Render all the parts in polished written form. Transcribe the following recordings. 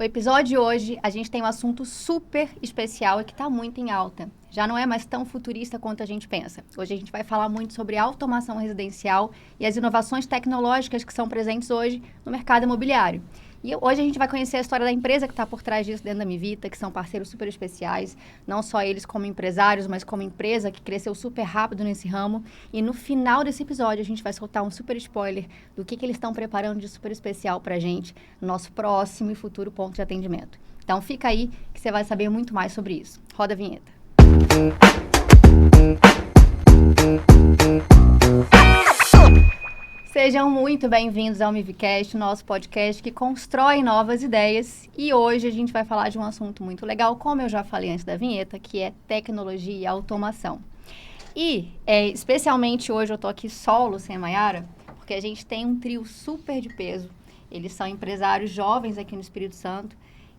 O episódio de hoje, a gente tem um assunto super especial e que está muito em alta. Já não é mais tão futurista quanto a gente pensa. Hoje a gente vai falar muito sobre automação residencial e as inovações tecnológicas que são presentes hoje no mercado imobiliário. E hoje a gente vai conhecer a história da empresa que está por trás disso dentro da Mivita, que são parceiros super especiais, não só eles como empresários, mas como empresa que cresceu super rápido nesse ramo. E no final desse episódio a gente vai soltar um super spoiler do que eles estão preparando de super especial para a gente no nosso próximo e futuro ponto de atendimento. Então fica aí que você vai saber muito mais sobre isso. Roda a vinheta. Sejam muito bem-vindos ao Mivicast, nosso podcast que constrói novas ideias. E hoje a gente vai falar de um assunto muito legal, como eu já falei antes da vinheta, que é tecnologia e automação. E, especialmente hoje eu tô aqui solo, sem a Mayara, porque a gente tem um trio super de peso. Eles são empresários jovens aqui no Espírito Santo.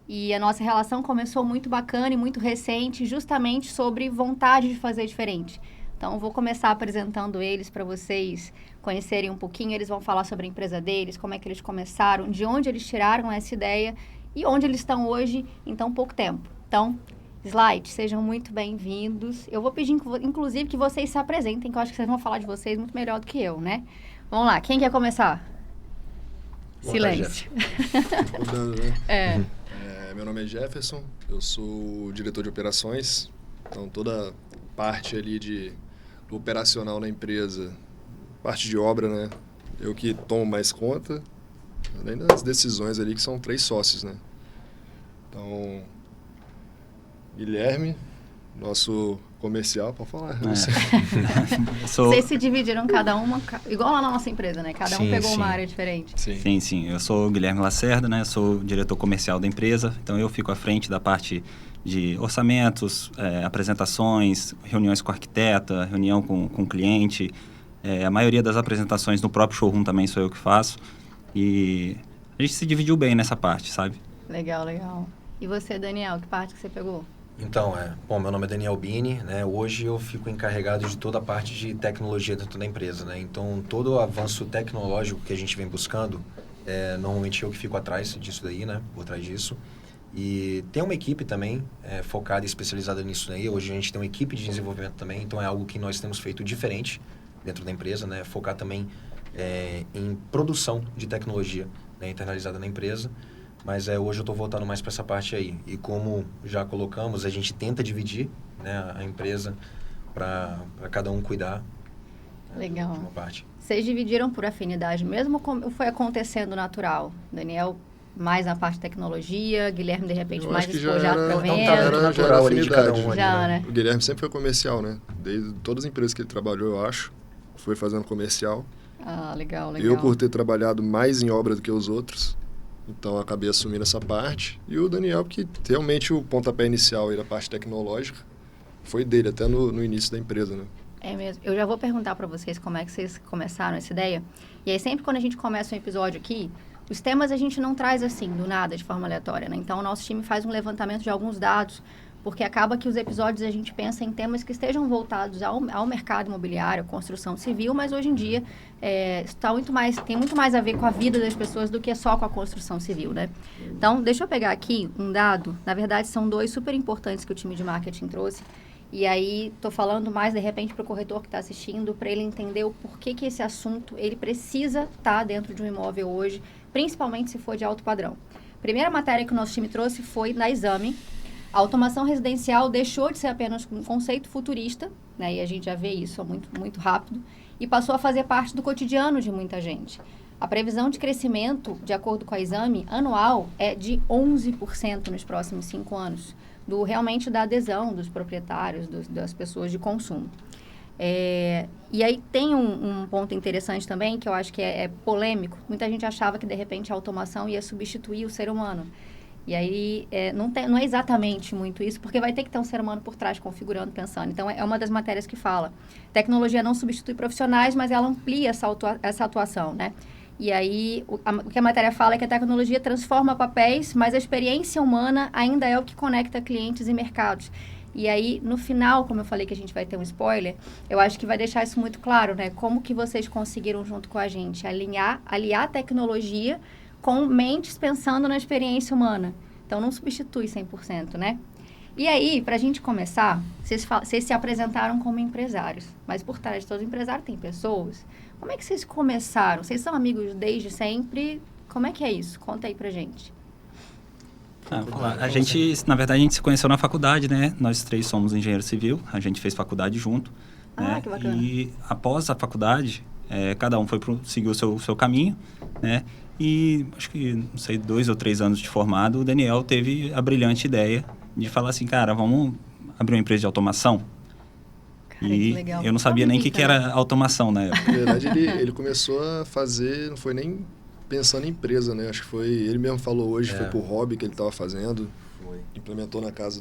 E a nossa relação começou muito bacana e muito recente, justamente sobre vontade de fazer diferente. Então, vou começar apresentando eles para vocês conhecerem um pouquinho. Eles vão falar sobre a empresa deles, como é que eles começaram, de onde eles tiraram essa ideia e onde eles estão hoje em tão pouco tempo. Então, Slide, sejam muito bem-vindos. Eu vou pedir, inclusive, que vocês se apresentem, que eu acho que vocês vão falar de vocês muito melhor do que eu, né? Vamos lá, quem quer começar? Boa Silêncio. Mudando, né? Meu nome é Jefferson, eu sou diretor de operações, então toda parte ali do operacional na empresa, parte de obra, né? Eu que tomo mais conta, além das decisões ali que são 3 sócios, né? Então, Guilherme, nosso comercial, pode falar. Vocês se dividiram cada uma, igual lá na nossa empresa, né? Cada um pegou uma área diferente. Sim. Eu sou o Guilherme Lacerda, né? Sou diretor comercial da empresa, então eu fico à frente da parte de orçamentos, apresentações, reuniões com arquiteta, reunião com o cliente. A maioria das apresentações no próprio showroom também sou eu que faço. E a gente se dividiu bem nessa parte, sabe? Legal. E você, Daniel, que parte que você pegou? Então, meu nome é Daniel Bini, né? Hoje eu fico encarregado de toda a parte de tecnologia dentro da empresa, né? Então, todo o avanço tecnológico que a gente vem buscando, normalmente eu que fico atrás disso daí, né? Por trás disso. E tem uma equipe também focada e especializada nisso daí. Hoje a gente tem uma equipe de desenvolvimento também, então é algo que nós temos feito diferente dentro da empresa, né? Focar também em produção de tecnologia, né? Internalizada na empresa. Mas hoje eu estou voltando mais para essa parte aí. E como já colocamos, a gente tenta dividir, né, a empresa para cada um cuidar. Legal. De uma parte. Vocês dividiram por afinidade mesmo ou foi acontecendo natural? Daniel mais na parte de tecnologia, Guilherme de repente mais despojado para venda. Era natural ali de cada um. Né? O Guilherme sempre foi comercial, né? Desde todas as empresas que ele trabalhou, eu acho, foi fazendo comercial. Ah, legal. Eu, por ter trabalhado mais em obra do que os outros, então, eu acabei assumindo essa parte. E o Daniel, porque realmente o pontapé inicial e a parte tecnológica foi dele, até no início da empresa, né? É mesmo. Eu já vou perguntar para vocês como é que vocês começaram essa ideia. E aí, sempre quando a gente começa um episódio aqui, os temas a gente não traz assim, do nada, de forma aleatória, né? Então, o nosso time faz um levantamento de alguns dados, porque acaba que os episódios a gente pensa em temas que estejam voltados ao mercado imobiliário, construção civil, mas hoje em dia tem muito mais a ver com a vida das pessoas do que só com a construção civil, né? Então, deixa eu pegar aqui um dado, na verdade são 2 super importantes que o time de marketing trouxe, e aí estou falando mais de repente para o corretor que está assistindo, para ele entender o porquê que esse assunto ele precisa estar dentro de um imóvel hoje, principalmente se for de alto padrão. A primeira matéria que o nosso time trouxe foi na Exame. A automação residencial deixou de ser apenas um conceito futurista, né, e a gente já vê isso muito, muito rápido, e passou a fazer parte do cotidiano de muita gente. A previsão de crescimento, de acordo com a Exame, anual é de 11% nos próximos 5 anos, realmente da adesão dos proprietários, das pessoas de consumo. E aí tem um ponto interessante também, que eu acho que é polêmico. Muita gente achava que, de repente, a automação ia substituir o ser humano. E aí, não é exatamente muito isso, porque vai ter que ter um ser humano por trás, configurando, pensando. Então, é uma das matérias que fala. Tecnologia não substitui profissionais, mas ela amplia essa atuação, né? E aí, o que a matéria fala é que a tecnologia transforma papéis, mas a experiência humana ainda é o que conecta clientes e mercados. E aí, no final, como eu falei que a gente vai ter um spoiler, eu acho que vai deixar isso muito claro, né? Como que vocês conseguiram, junto com a gente, aliar a tecnologia com mentes pensando na experiência humana. Então, não substitui 100%, né? E aí, para a gente começar, vocês se apresentaram como empresários, mas por trás de todo empresário tem pessoas. Como é que vocês começaram? Vocês são amigos desde sempre? Como é que é isso? Conta aí pra gente. A gente, na verdade, a gente se conheceu na faculdade, né? Nós 3 somos engenheiro civil, a gente fez faculdade junto. Ah, né? que bacana. E após a faculdade, cada um seguiu o seu caminho, né? E acho que, não sei, 2 ou 3 anos de formado, o Daniel teve a brilhante ideia de falar assim, cara, vamos abrir uma empresa de automação? Cara, que legal. Eu não sabia nem o que era automação na época. Na verdade, ele começou a fazer, não foi nem pensando em empresa, né? Acho que foi, ele mesmo falou hoje, foi por hobby que ele estava fazendo. Foi. Implementou na casa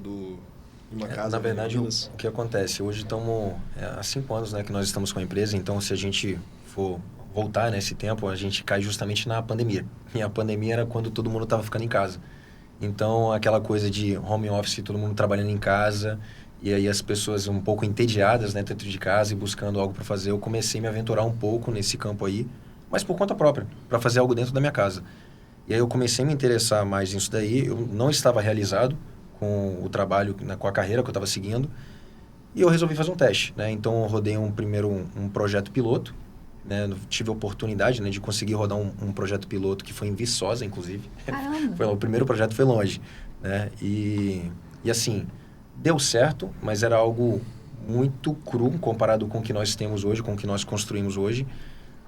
uma casa. Na verdade, o que acontece? Hoje estamos há 5 anos, né, que nós estamos com a empresa, então se a gente for voltar nesse tempo, a gente cai justamente na pandemia. E a pandemia era quando todo mundo estava ficando em casa. Então, aquela coisa de home office, todo mundo trabalhando em casa, e aí as pessoas um pouco entediadas, né, dentro de casa e buscando algo para fazer, eu comecei a me aventurar um pouco nesse campo aí, mas por conta própria, para fazer algo dentro da minha casa. E aí eu comecei a me interessar mais nisso daí, eu não estava realizado com o trabalho, com a carreira que eu estava seguindo, e eu resolvi fazer um teste, né? Então eu rodei primeiro um projeto piloto, né? Tive a oportunidade, né, de conseguir rodar um projeto piloto que foi em Viçosa, inclusive. Caramba! O primeiro projeto foi longe, né? E assim, deu certo, mas era algo muito cru comparado com o que nós temos hoje, com o que nós construímos hoje.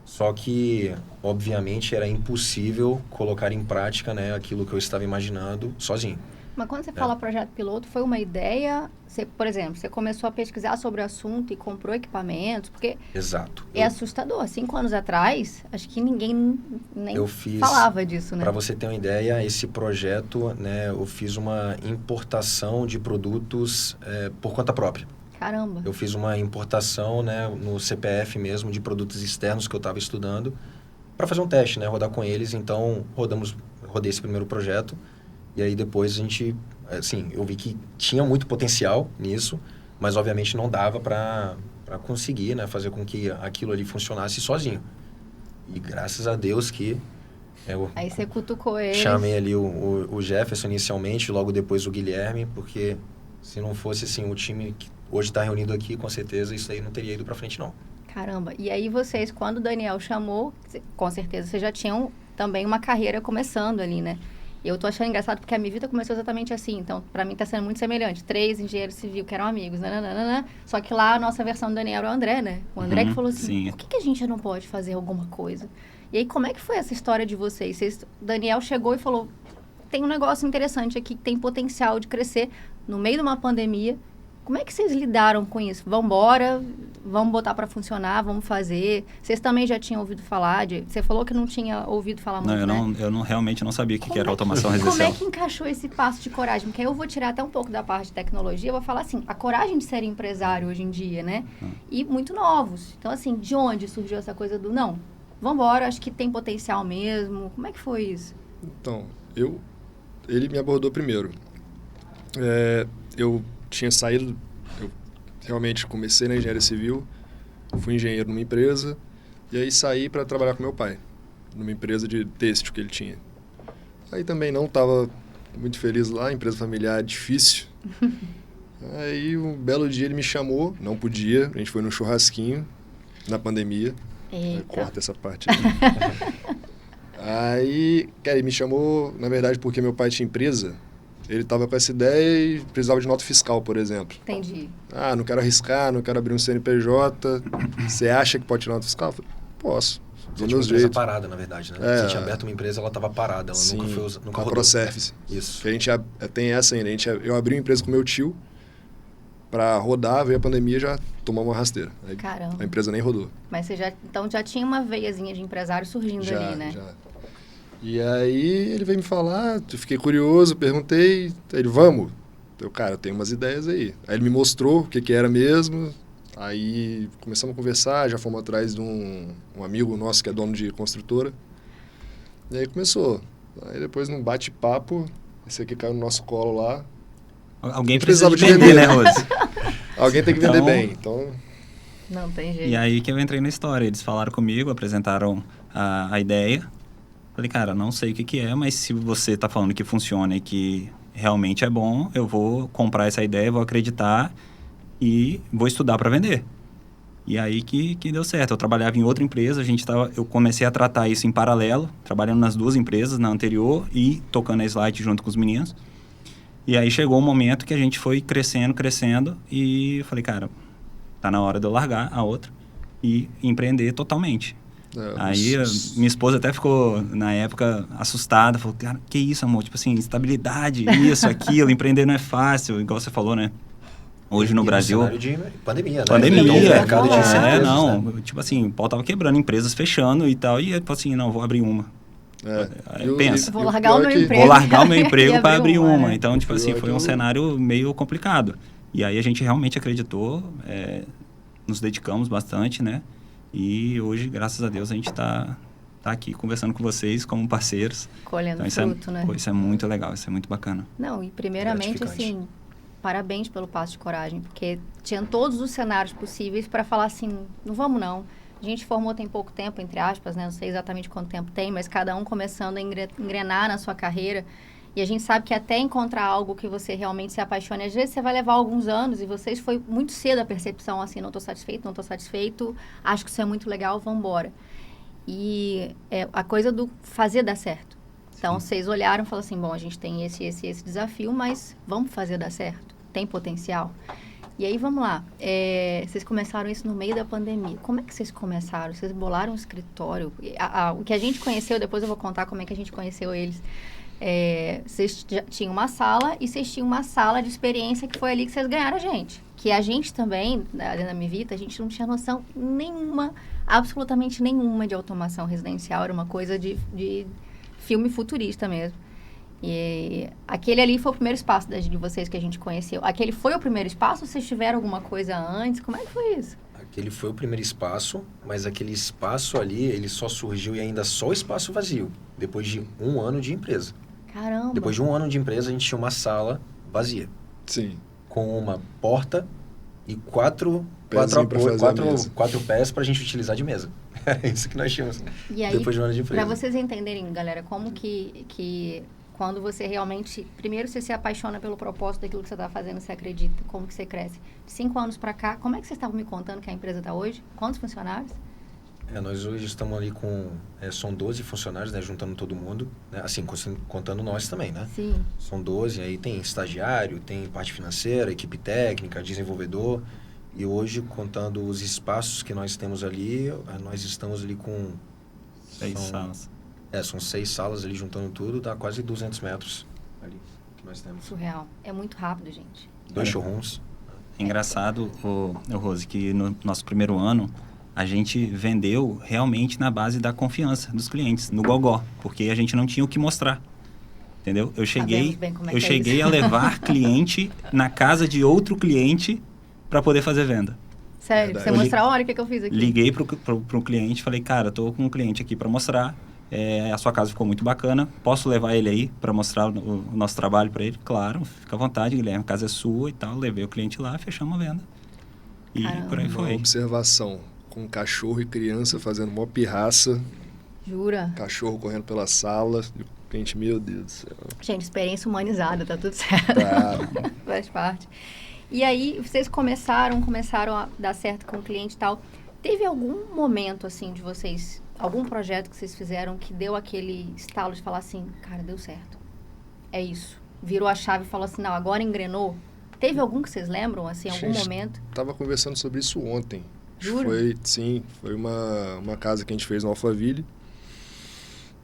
Só que, obviamente, era impossível colocar em prática, né, aquilo que eu estava imaginando sozinho. Mas quando você fala projeto piloto, foi uma ideia? Você, por exemplo, você começou a pesquisar sobre o assunto e comprou equipamentos? Porque Exato. é assustador. 5 anos atrás, acho que ninguém nem falava disso, né? Para você ter uma ideia, esse projeto, né, eu fiz uma importação de produtos por conta própria. Caramba! Eu fiz uma importação, né, no CPF mesmo, de produtos externos que eu estava estudando, para fazer um teste, né, rodar com eles. Então, rodei esse primeiro projeto. E aí depois a gente, assim, eu vi que tinha muito potencial nisso, mas obviamente não dava para conseguir, né, fazer com que aquilo ali funcionasse sozinho. E graças a Deus que aí você cutucou ele. Chamei ali o Jefferson inicialmente, logo depois o Guilherme, porque se não fosse assim o time que hoje está reunido aqui, com certeza isso aí não teria ido para frente não. Caramba, e aí vocês, quando o Daniel chamou, com certeza vocês já tinham também uma carreira começando ali, né? E eu tô achando engraçado porque a minha vida começou exatamente assim. Então, pra mim tá sendo muito semelhante. 3 engenheiros civis que eram amigos, nananana. Só que lá a nossa versão do Daniel era o André, né? O André que falou assim, por que a gente não pode fazer alguma coisa? E aí, como é que foi essa história de vocês? Daniel chegou e falou, tem um negócio interessante aqui que tem potencial de crescer no meio de uma pandemia. Como é que vocês lidaram com isso? Vambora, vamos botar para funcionar, vamos fazer. Vocês também já tinham ouvido falar você falou que não tinha ouvido falar muito, né? Eu realmente não sabia o que era automação residencial. Como é que encaixou esse passo de coragem? Porque aí eu vou tirar até um pouco da parte de tecnologia, eu vou falar assim, a coragem de ser empresário hoje em dia, né? E muito novos. Então, assim, de onde surgiu essa coisa do, não, vambora, acho que tem potencial mesmo. Como é que foi isso? Então, ele me abordou primeiro. Eu tinha saído, eu realmente comecei na engenharia civil, fui engenheiro numa empresa, e aí saí para trabalhar com meu pai, numa empresa de têxtil que ele tinha. Aí também não estava muito feliz lá, empresa familiar difícil. Aí um belo dia ele me chamou, não podia, a gente foi num churrasquinho, na pandemia. Corta essa parte aí. Aí, cara, ele me chamou, na verdade, porque meu pai tinha empresa. Ele estava com essa ideia e precisava de nota fiscal, por exemplo. Entendi. Ah, não quero arriscar, não quero abrir um CNPJ. Você acha que pode tirar nota fiscal? Eu falei, posso. Você tinha uma empresa parada, na verdade, né? Você tinha aberto uma empresa, ela estava parada. Ela sim, nunca rodou. A ProService. Isso. Que a gente tem essa ainda. Eu abri uma empresa com meu tio para rodar, veio a pandemia e já tomou uma rasteira. Aí caramba. A empresa nem rodou. Mas você já tinha uma veiazinha de empresário surgindo ali, né? Já. E aí ele veio me falar, eu fiquei curioso, perguntei, ele, vamos? Eu, cara, tem umas ideias aí. Aí ele me mostrou o que era mesmo, aí começamos a conversar, já fomos atrás de um amigo nosso que é dono de construtora. E aí começou. Aí depois num bate-papo, esse aqui caiu no nosso colo lá. Alguém precisava de vender, né, Rose? Alguém tem que vender bem, então... Não tem jeito. E aí que eu entrei na história, eles falaram comigo, apresentaram a ideia. Falei, cara, não sei o que é, mas se você tá falando que funciona e que realmente é bom, eu vou comprar essa ideia, vou acreditar e vou estudar para vender. E aí que deu certo. Eu trabalhava em outra empresa, eu comecei a tratar isso em paralelo, trabalhando nas duas empresas, na anterior e tocando a Slide junto com os meninos. E aí chegou um momento que a gente foi crescendo e eu falei, cara, tá na hora de eu largar a outra e empreender totalmente. Aí minha esposa até ficou, na época, assustada, falou, cara, que isso, amor? Tipo assim, estabilidade, isso, aquilo, empreender não é fácil, igual você falou, né? Hoje no Brasil... cenário de pandemia, né? Pandemia, mercado de incertezas, não, né? tipo assim, o pau tava quebrando, empresas fechando e tal, e eu falei assim, não, vou abrir uma. Pensa. Vou largar o meu emprego. Vou largar o meu emprego para abrir uma. Né? Então, tipo assim, foi um cenário meio complicado. E aí a gente realmente acreditou, nos dedicamos bastante, né? E hoje, graças a Deus, a gente está aqui conversando com vocês como parceiros. Colhendo então, fruto, né? Isso é muito legal, isso é muito bacana. Não, e primeiramente, assim, parabéns pelo passo de coragem, porque tinham todos os cenários possíveis para falar assim, não vamos não. A gente formou tem pouco tempo, entre aspas, né? Não sei exatamente quanto tempo tem, mas cada um começando a engrenar na sua carreira. E a gente sabe que até encontrar algo que você realmente se apaixone, às vezes você vai levar alguns anos e vocês foi muito cedo a percepção, assim, não estou satisfeito, acho que isso é muito legal, vamos embora. E a coisa do fazer dar certo. Então, vocês olharam e falaram assim, bom, a gente tem esse desafio, mas vamos fazer dar certo, tem potencial. E aí, vamos lá, vocês começaram isso no meio da pandemia. Como é que vocês começaram? Vocês bolaram um escritório? O que a gente conheceu, depois eu vou contar como é que a gente conheceu eles. Vocês tinham uma sala e vocês tinham uma sala de experiência que foi ali que vocês ganharam a gente. Que a gente também, na Mivita, a gente não tinha noção nenhuma, absolutamente nenhuma de automação residencial. Era uma coisa de filme futurista mesmo. E aquele ali foi o primeiro espaço de vocês que a gente conheceu. Aquele foi o primeiro espaço ou vocês tiveram alguma coisa antes? Como é que foi isso? Aquele foi o primeiro espaço, mas aquele espaço ali, ele só surgiu e ainda só o espaço vazio, depois de 1 ano de empresa. Caramba! Depois de 1 ano de empresa, a gente tinha uma sala vazia. Sim. Com uma porta e quatro pés para a gente utilizar de mesa. É isso que nós tínhamos. E aí, depois de 1 ano de empresa. Para vocês entenderem, galera, como que quando você realmente... Primeiro, você se apaixona pelo propósito daquilo que você está fazendo, você acredita, como que você cresce. De 5 anos para cá, como é que vocês estavam me contando que a empresa está hoje? Quantos funcionários? Nós hoje estamos ali com... são 12 funcionários, né? Juntando todo mundo. Né? Assim, contando nós também, né? Sim. São 12, aí tem estagiário, tem parte financeira, equipe técnica, desenvolvedor. E hoje, contando os espaços que nós temos ali, nós estamos ali com... 6 salas. São 6 salas ali, juntando tudo, dá quase 200 metros ali que nós temos. Surreal. É muito rápido, gente. 2 showrooms. É engraçado, Rose, que no nosso primeiro ano, a gente vendeu realmente na base da confiança dos clientes, no gogó, porque a gente não tinha o que mostrar. Entendeu? Eu cheguei a levar cliente na casa de outro cliente para poder fazer venda. Sério? Você mostrar, olha o que eu fiz aqui. Liguei pro cliente, falei, cara, eu tô com um cliente aqui para mostrar, a sua casa ficou muito bacana, posso levar ele aí para mostrar o nosso trabalho para ele? Claro, fica à vontade, Guilherme, a casa é sua e tal. Levei o cliente lá, fechamos a venda. E por aí foi. Uma observação, com cachorro e criança fazendo uma pirraça. Jura? Cachorro correndo pela sala. Gente, meu Deus do céu. Gente, experiência humanizada, tá tudo certo. Tá. Faz parte. E aí, vocês começaram a dar certo com o cliente e tal. Teve algum momento, assim, de vocês, algum projeto que vocês fizeram que deu aquele estalo de falar assim, cara, deu certo. É isso. Virou a chave e falou assim, não, agora engrenou. Teve algum que vocês lembram, assim, em algum momento? Tava conversando sobre isso ontem. Jura? Foi uma casa que a gente fez no Alphaville,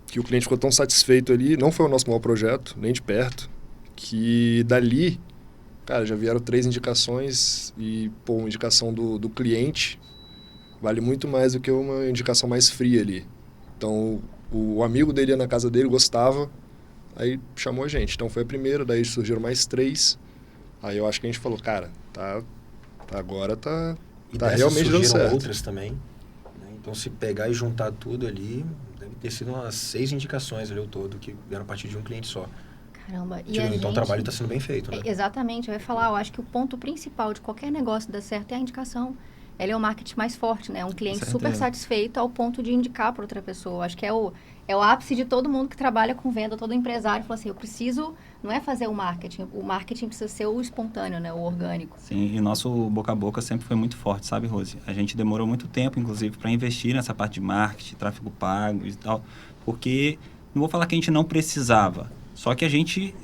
que o cliente ficou tão satisfeito ali, não foi o nosso maior projeto, nem de perto, que dali, cara, já vieram 3 indicações e, uma indicação do cliente vale muito mais do que uma indicação mais fria ali. Então, o amigo dele ia na casa dele, gostava, aí chamou a gente. Então, foi a primeira, daí surgiram mais 3. Aí eu acho que a gente falou, cara, agora tá realmente dando certo. Outras também. Né? Então, se pegar e juntar tudo ali, deve ter sido umas 6 indicações ali ao todo, que vieram a partir de um cliente só. Caramba. Então, o trabalho está sendo bem feito, né? Exatamente. Eu ia falar, eu acho que o ponto principal de qualquer negócio dar certo é a indicação. ele é o marketing mais forte, né? Um cliente super satisfeito ao ponto de indicar para outra pessoa. Acho que é o ápice de todo mundo que trabalha com venda, todo empresário. Fala assim, eu preciso, não é fazer o marketing precisa ser o espontâneo, né? O orgânico. Sim, e nosso boca a boca sempre foi muito forte, sabe, Rose? A gente demorou muito tempo, inclusive, para investir nessa parte de marketing, tráfego pago e tal, porque, não vou falar que a gente não precisava, só que a gente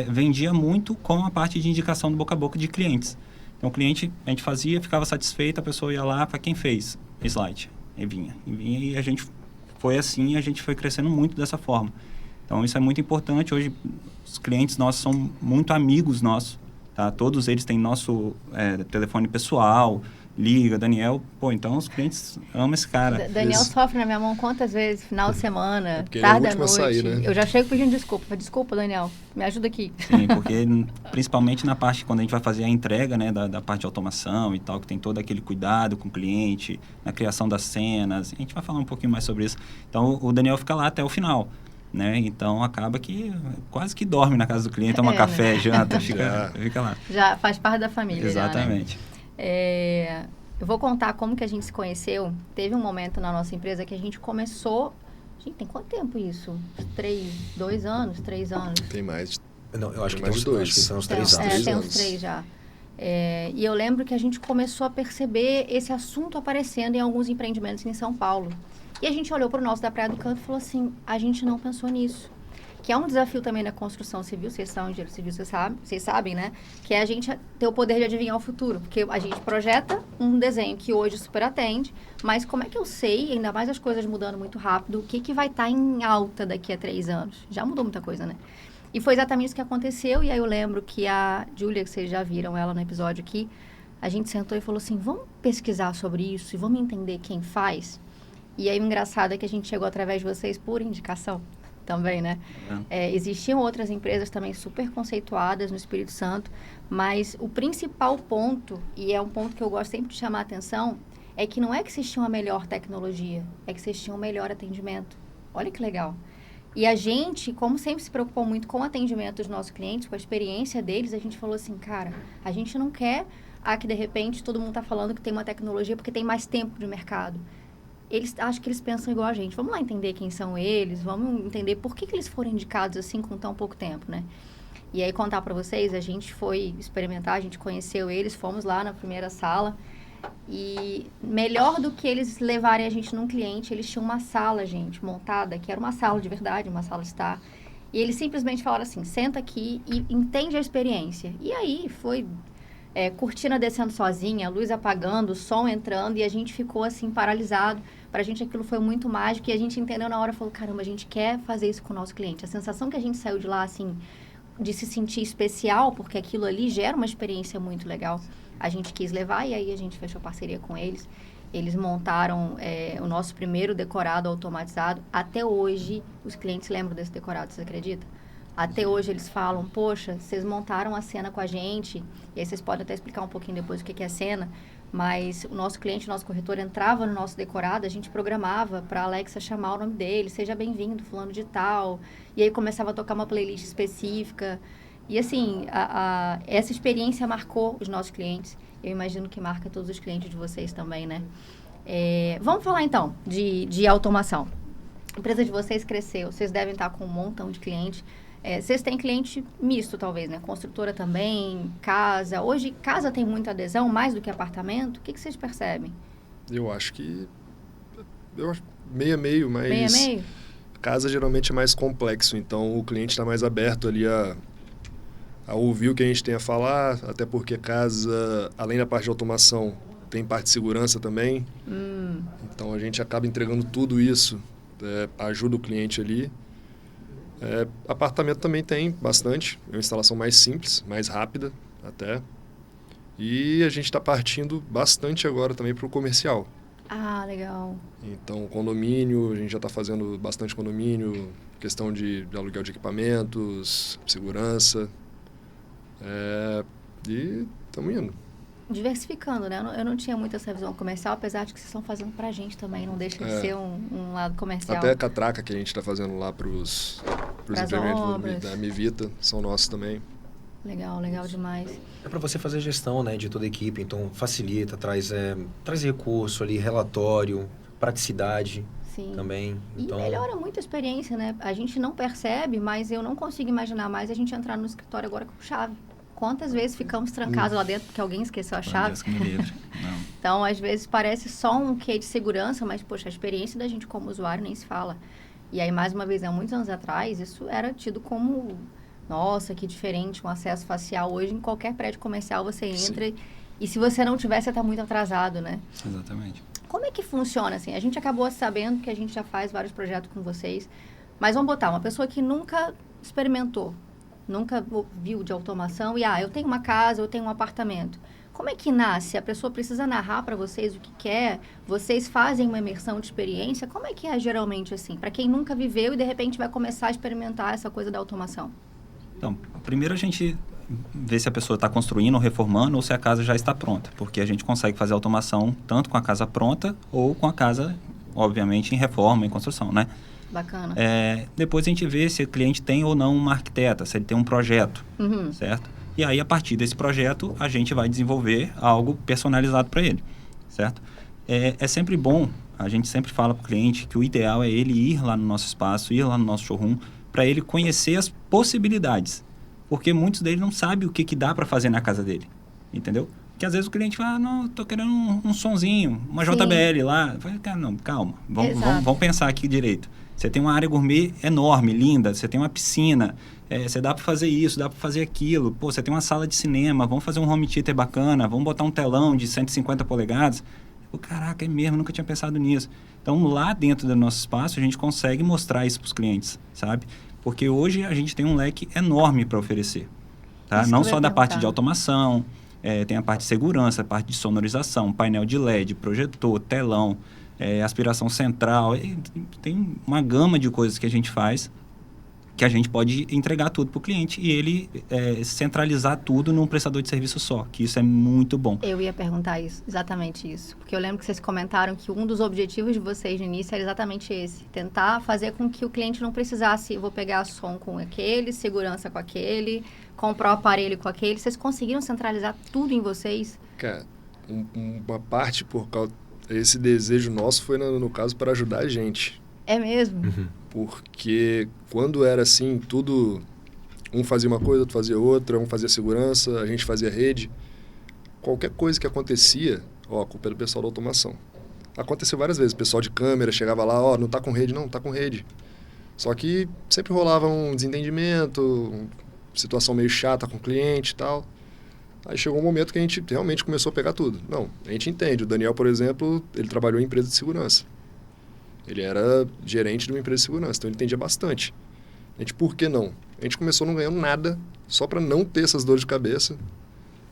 vendia muito com a parte de indicação do boca a boca de clientes. Então, o cliente, a gente fazia, ficava satisfeito, a pessoa ia lá, para quem fez slide, e vinha. E a gente foi assim, a gente foi crescendo muito dessa forma. Então, isso é muito importante. Hoje, os clientes nossos são muito amigos nossos, tá? Todos eles têm nosso telefone pessoal, liga, Daniel, então os clientes amam esse cara. Daniel sofre na minha mão quantas vezes, final de semana, tarde à noite. Sair, né? Eu já chego pedindo desculpa. Desculpa, Daniel, me ajuda aqui. Sim, porque principalmente na parte, quando a gente vai fazer a entrega, né, da parte de automação e tal, que tem todo aquele cuidado com o cliente, na criação das cenas, a gente vai falar um pouquinho mais sobre isso. Então, o Daniel fica lá até o final. Né? Então, acaba que quase que dorme na casa do cliente, toma café, né? Janta, fica lá. Já faz parte da família. Exatamente. Já, né? Eu vou contar como que a gente se conheceu. Teve um momento na nossa empresa que a gente começou... Gente, tem quanto tempo isso? 2 anos, 3 anos? Tem mais. Não, eu acho que tem uns 2. Acho que são uns 3 anos. Tem uns 3 já. E eu lembro que a gente começou a perceber esse assunto aparecendo em alguns empreendimentos em São Paulo. E a gente olhou para o nosso da Praia do Canto e falou assim, a gente não pensou nisso. Que é um desafio também na construção civil, vocês são engenheiros civis, vocês sabem, né? Que é a gente ter o poder de adivinhar o futuro. Porque a gente projeta um desenho que hoje super atende, mas como é que eu sei, ainda mais as coisas mudando muito rápido, o que vai estar em alta daqui a 3 anos? Já mudou muita coisa, né? E foi exatamente isso que aconteceu, e aí eu lembro que a Júlia, que vocês já viram ela no episódio aqui, a gente sentou e falou assim, vamos pesquisar sobre isso e vamos entender quem faz? E aí o engraçado é que a gente chegou através de vocês por indicação também, né? Existiam outras empresas também super conceituadas no Espírito Santo, mas o principal ponto, e é um ponto que eu gosto sempre de chamar a atenção, é que não é que vocês tinham a melhor tecnologia, é que vocês tinham o melhor atendimento. Olha que legal. E a gente, como sempre se preocupou muito com o atendimento dos nossos clientes, com a experiência deles, a gente falou assim, cara, a gente não quer que de repente todo mundo está falando que tem uma tecnologia porque tem mais tempo de mercado. Acho que eles pensam igual a gente. Vamos lá entender quem são eles, vamos entender por que eles foram indicados assim com tão pouco tempo, né? E aí contar para vocês, a gente foi experimentar, a gente conheceu eles, fomos lá na primeira sala e melhor do que eles levarem a gente num cliente, eles tinham uma sala, gente, montada, que era uma sala de verdade, uma sala de estar. E eles simplesmente falaram assim, senta aqui e entende a experiência. E aí foi... cortina descendo sozinha, luz apagando, som entrando, e a gente ficou assim, paralisado. Pra gente aquilo foi muito mágico, e a gente entendeu na hora, falou, caramba, a gente quer fazer isso com o nosso cliente. A sensação que a gente saiu de lá, assim, de se sentir especial, porque aquilo ali gera uma experiência muito legal. A gente quis levar, e aí a gente fechou parceria com eles. Eles montaram o nosso primeiro decorado automatizado. Até hoje, os clientes lembram desse decorado, você acredita? Até hoje eles falam, poxa, vocês montaram a cena com a gente, e aí vocês podem até explicar um pouquinho depois o que é a cena, mas o nosso cliente, o nosso corretor entrava no nosso decorado, a gente programava para a Alexa chamar o nome dele, seja bem-vindo, fulano de tal, e aí começava a tocar uma playlist específica. E assim, essa experiência marcou os nossos clientes, eu imagino que marca todos os clientes de vocês também, né? Vamos falar então de automação. A empresa de vocês cresceu, vocês devem estar com um montão de clientes. Vocês têm cliente misto, talvez, né? Construtora também, casa. Hoje, casa tem muita adesão, mais do que apartamento. O que vocês percebem? Eu acho que... meio a meio, mas... Meio a meio? Casa geralmente é mais complexo, então o cliente está mais aberto ali a ouvir o que a gente tem a falar, até porque casa, além da parte de automação, tem parte de segurança também. Então a gente acaba entregando tudo isso, ajuda o cliente ali. Apartamento também tem bastante, é uma instalação mais simples, mais rápida até. E a gente está partindo bastante agora também para o comercial. Ah, legal. Então, condomínio, a gente já está fazendo bastante condomínio, questão de aluguel de equipamentos, segurança. E estamos indo. Diversificando, né? Eu não tinha muito essa visão comercial, apesar de que vocês estão fazendo pra gente também, não deixa de ser um lado comercial. Até a catraca que a gente está fazendo lá para os empreendimentos da Mivita são nossos também. Legal, legal demais. É para você fazer gestão, né, de toda a equipe, então facilita, traz recurso ali, relatório, praticidade. Sim. Também. Então... E melhora muito a experiência, né? A gente não percebe, mas eu não consigo imaginar mais a gente entrar no escritório agora com chave. Quantas vezes ficamos trancados lá dentro porque alguém esqueceu a chave? Deus que me livre. Não. Então, às vezes parece só um quê de segurança, mas, poxa, a experiência da gente como usuário nem se fala. E aí, mais uma vez, há muitos anos atrás, isso era tido como, nossa, que diferente, um acesso facial. Hoje, em qualquer prédio comercial, você entra e se você não tiver, você está muito atrasado, né? Exatamente. Como é que funciona, assim? A gente acabou sabendo que a gente já faz vários projetos com vocês, mas vamos botar uma pessoa que nunca experimentou, nunca viu de automação e, eu tenho uma casa, eu tenho um apartamento. Como é que nasce? A pessoa precisa narrar para vocês o que quer? Vocês fazem uma imersão de experiência? Como é que é geralmente assim? Para quem nunca viveu e de repente vai começar a experimentar essa coisa da automação. Então, primeiro a gente vê se a pessoa está construindo ou reformando ou se a casa já está pronta, porque a gente consegue fazer automação tanto com a casa pronta ou com a casa, obviamente, em reforma, em construção, né? Bacana. Depois a gente vê se o cliente tem ou não uma arquiteta, se ele tem um projeto, certo? E aí, a partir desse projeto, a gente vai desenvolver algo personalizado para ele, certo? É sempre bom, a gente sempre fala para o cliente que o ideal é ele ir lá no nosso espaço, ir lá no nosso showroom, para ele conhecer as possibilidades. Porque muitos deles não sabem o que dá para fazer na casa dele, entendeu? Porque às vezes o cliente fala, não, estou querendo um sonzinho, uma JBL lá. Eu falei, cara, não, calma, vamos pensar aqui direito. Você tem uma área gourmet enorme, linda, você tem uma piscina, você dá para fazer isso, dá para fazer aquilo. Pô, você tem uma sala de cinema, vamos fazer um home theater bacana, vamos botar um telão de 150 polegadas. Caraca, é mesmo, nunca tinha pensado nisso. Então, lá dentro do nosso espaço, a gente consegue mostrar isso para os clientes, sabe? Porque hoje a gente tem um leque enorme para oferecer. Tá? Não só da parte de automação, tem a parte de segurança, a parte de sonorização, painel de LED, projetor, telão, aspiração central. Tem uma gama de coisas que a gente faz que a gente pode entregar tudo para o cliente e ele centralizar tudo num prestador de serviço só, que isso é muito bom. Eu ia perguntar isso, exatamente isso. Porque eu lembro que vocês comentaram que um dos objetivos de vocês no início era exatamente esse. Tentar fazer com que o cliente não precisasse, vou pegar som com aquele, segurança com aquele, comprar o aparelho com aquele. Vocês conseguiram centralizar tudo em vocês? Cara, uma parte por causa... Esse desejo nosso foi, no caso, para ajudar a gente. É mesmo? Porque quando era assim, tudo... Um fazia uma coisa, outro fazia outra, um fazia segurança, a gente fazia rede. Qualquer coisa que acontecia, a culpa é do pessoal da automação. Aconteceu várias vezes, o pessoal de câmera chegava lá, não tá com rede, não, tá com rede. Só que sempre rolava um desentendimento, situação meio chata com o cliente e tal. Aí chegou um momento que a gente realmente começou a pegar tudo. Não, a gente entende. O Daniel, por exemplo, ele trabalhou em empresa de segurança. Ele era gerente de uma empresa de segurança, então ele entendia bastante. A gente, por que não? A gente começou não ganhando nada, só para não ter essas dores de cabeça.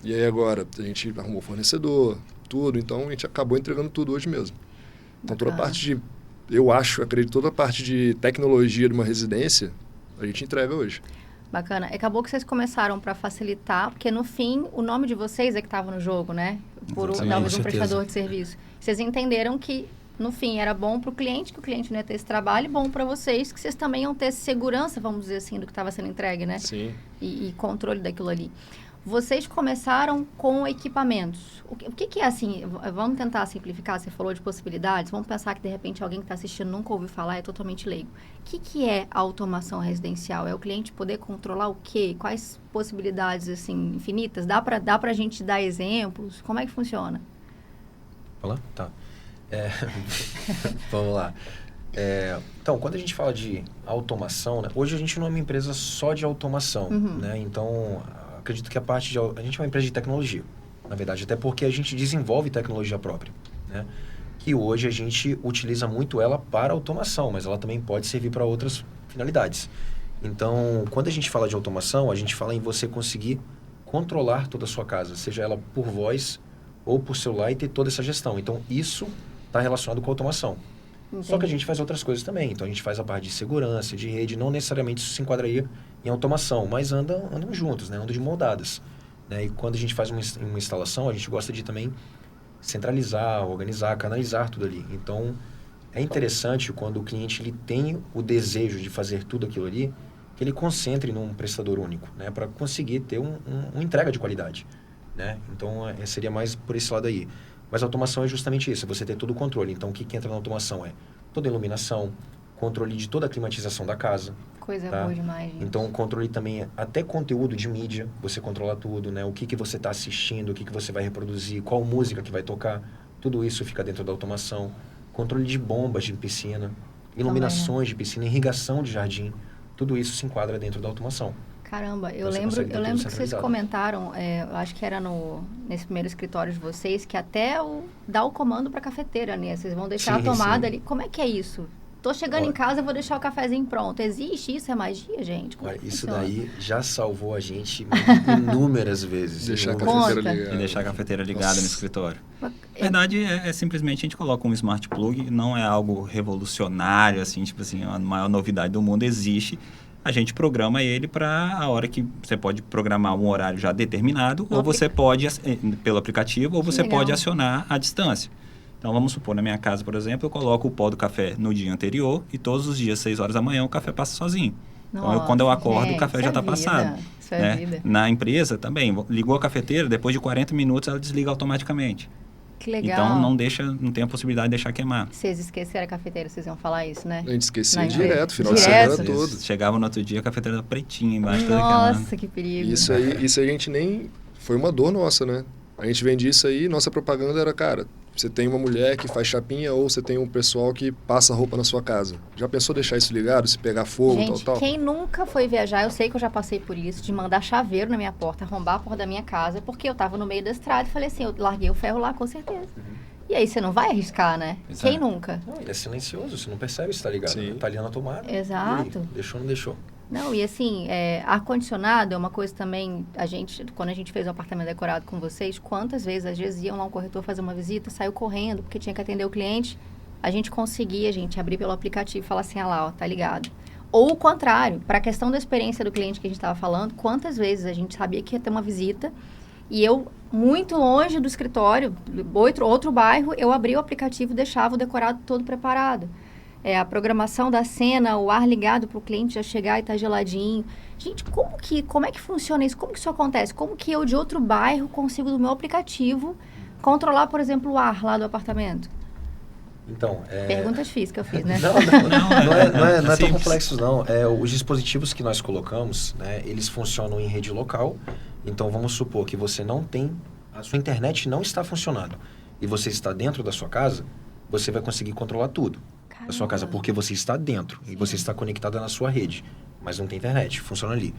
E aí agora, a gente arrumou fornecedor, tudo, então a gente acabou entregando tudo hoje mesmo. Então toda a parte de, acredito, toda a parte de tecnologia de uma residência, a gente entrega hoje. Bacana. Acabou que vocês começaram para facilitar, porque no fim, o nome de vocês é que estava no jogo, né? Por talvez um prestador de serviço. Vocês entenderam que, no fim, era bom para o cliente, que o cliente não ia ter esse trabalho, e bom para vocês, que vocês também iam ter segurança, vamos dizer assim, do que estava sendo entregue, né? Sim. E controle daquilo ali. Vocês começaram com equipamentos. O que é assim? Vamos tentar simplificar. Você falou de possibilidades. Vamos pensar que, de repente, alguém que está assistindo nunca ouviu falar, é totalmente leigo. O que é a automação residencial? É o cliente poder controlar o quê? Quais possibilidades, assim, infinitas? Dá para a gente dar exemplos? Como é que funciona? Falar? Tá. Vamos lá. Então, quando a gente fala de automação, né, hoje a gente não é uma empresa só de automação, né? Então, acredito que a gente é uma empresa de tecnologia, na verdade, até porque a gente desenvolve tecnologia própria, né? Que hoje a gente utiliza muito ela para automação, mas ela também pode servir para outras finalidades. Então, quando a gente fala de automação, a gente fala em você conseguir controlar toda a sua casa, seja ela por voz ou por celular, e ter toda essa gestão. Então, isso está relacionado com a automação. Entendi. Só que a gente faz outras coisas também. Então, a gente faz a parte de segurança, de rede. Não necessariamente isso se enquadraria em automação, mas andam juntos, né? Andam de mão dadas, né? E quando a gente faz uma instalação, a gente gosta de também centralizar, organizar, canalizar tudo ali. Então, é interessante quando o cliente ele tem o desejo de fazer tudo aquilo ali, que ele concentre num prestador único, né? Para conseguir ter uma entrega de qualidade, né? Então, seria mais por esse lado aí. Mas a automação é justamente isso, é você ter todo o controle. Então, o que entra na automação é toda a iluminação, controle de toda a climatização da casa. Coisa tá? boa demais, gente. Então, o controle também, até conteúdo de mídia, você controla tudo, né? O que você está assistindo, o que você vai reproduzir, qual música que vai tocar, tudo isso fica dentro da automação. Controle de bombas de piscina, iluminações de piscina, irrigação de jardim, tudo isso se enquadra dentro da automação. Caramba, eu Você lembro consegue ter tudo que vocês centralizado. comentaram, eu acho que era nesse primeiro escritório de vocês, que até dar o comando para a cafeteira, né? Vocês vão deixar a tomada ali. Como é que é isso? Tô chegando em casa, vou deixar o cafezinho pronto. Existe isso? É magia, gente? Como Isso funciona? daí já salvou a gente inúmeras vezes. Deixar a Inúmeras cafeteira Conta. ligada. E deixar a cafeteira ligada Nossa. no escritório. Na verdade, é simplesmente a gente coloca um smart plug, não é algo revolucionário, assim, tipo assim, a maior novidade do mundo existe. A gente programa ele para a hora que você pode programar um horário já determinado, ou você pode, pelo aplicativo, ou você pode acionar à distância. Então, vamos supor, na minha casa, por exemplo, eu coloco o pó do café no dia anterior e todos os dias, 6 horas da manhã, o café passa sozinho. Então, quando eu acordo, o café já está passado. Isso é vida. Na empresa também, ligou a cafeteira, depois de 40 minutos ela desliga automaticamente. Que legal. Então, não tem a possibilidade de deixar queimar. Vocês esqueceram a cafeteira, vocês iam falar isso, né? A gente esquecia Na direto, final Direto? de semana todo. Chegava no outro dia, a cafeteira estava pretinha embaixo. toda queimada. Nossa, que perigo. Isso aí a gente nem... Foi uma dor nossa, né? A gente vendia isso aí, nossa propaganda era, cara, você tem uma mulher que faz chapinha ou você tem um pessoal que passa roupa na sua casa. Já pensou deixar isso ligado, se pegar fogo, Gente, tal? quem nunca foi viajar, eu sei que eu já passei por isso, de mandar chaveiro na minha porta, arrombar a porta da minha casa, porque eu tava no meio da estrada e falei assim, eu larguei o ferro lá, com certeza. E aí você não vai arriscar, né? Exato. Quem nunca? Não, ele é silencioso, você não percebe se está ligado. Sim. Né? Tá ali na tomada. Exato. E aí, deixou ou não deixou? Não, e assim, ar-condicionado é uma coisa também, quando a gente fez um apartamento decorado com vocês, quantas vezes, às vezes, iam lá um corretor fazer uma visita, saiu correndo, porque tinha que atender o cliente, a gente conseguia, abrir pelo aplicativo e falar assim, ah lá, ó, tá ligado. Ou o contrário, para a questão da experiência do cliente que a gente estava falando, quantas vezes a gente sabia que ia ter uma visita, e eu, muito longe do escritório, outro bairro, eu abria o aplicativo e deixava o decorado todo preparado. A programação da cena, o ar ligado para o cliente já chegar e estar geladinho. Gente, como é que funciona isso? Como que isso acontece? Como que eu, de outro bairro, consigo, do meu aplicativo, controlar, por exemplo, o ar lá do apartamento? Então, Pergunta difícil que eu fiz, né? Não é tão simples. complexo, não. Os dispositivos que nós colocamos, né, eles funcionam em rede local. Então, vamos supor que você não tem... A sua internet não está funcionando. E você está dentro da sua casa, você vai conseguir controlar tudo da sua casa, porque você está dentro e você está conectada na sua rede, mas não tem internet, funciona ali.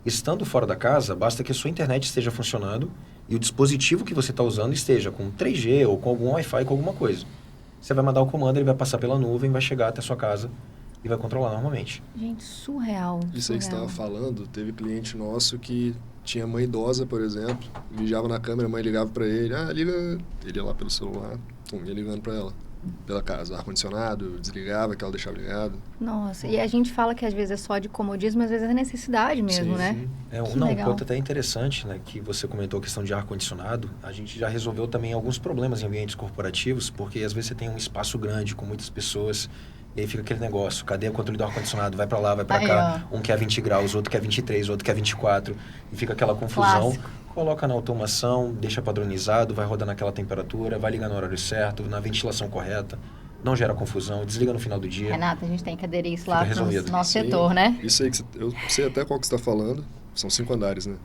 Estando fora da casa, basta que a sua internet esteja funcionando e o dispositivo que você está usando esteja com 3G ou com algum Wi-Fi, com alguma coisa. Você vai mandar o comando, ele vai passar pela nuvem, vai chegar até a sua casa e vai controlar normalmente. Gente, surreal. Isso aí que você estava falando, teve cliente nosso que tinha mãe idosa, por exemplo, vigiava na câmera, a mãe ligava para ele, liga, ele ia lá pelo celular, ia ligando para ela. Pela casa, ar-condicionado, desligava, que ela deixava ligado. Nossa, e a gente fala que às vezes é só de comodismo, às vezes é necessidade mesmo, né? Sim. Um legal. ponto até interessante, né, que você comentou a questão de ar-condicionado, a gente já resolveu também alguns problemas em ambientes corporativos, porque às vezes você tem um espaço grande com muitas pessoas, e aí fica aquele negócio, cadê o controle do ar-condicionado? Vai para lá, vai para cá, um quer 20 graus, outro quer 23, outro quer 24, e fica aquela confusão. Clássico. Coloca na automação, deixa padronizado, vai rodar naquela temperatura, vai ligar no horário certo, na ventilação correta, não gera confusão, desliga no final do dia. Renata, a gente tem que aderir isso Fica lá no resolvido. nosso Sim, setor, né? Isso aí, eu sei até qual que você está falando, são 5 andares, né?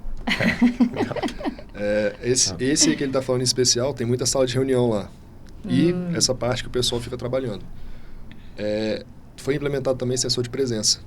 Esse aí que ele está falando em especial, tem muita sala de reunião lá. E essa parte que o pessoal fica trabalhando. Foi implementado também sensor de presença.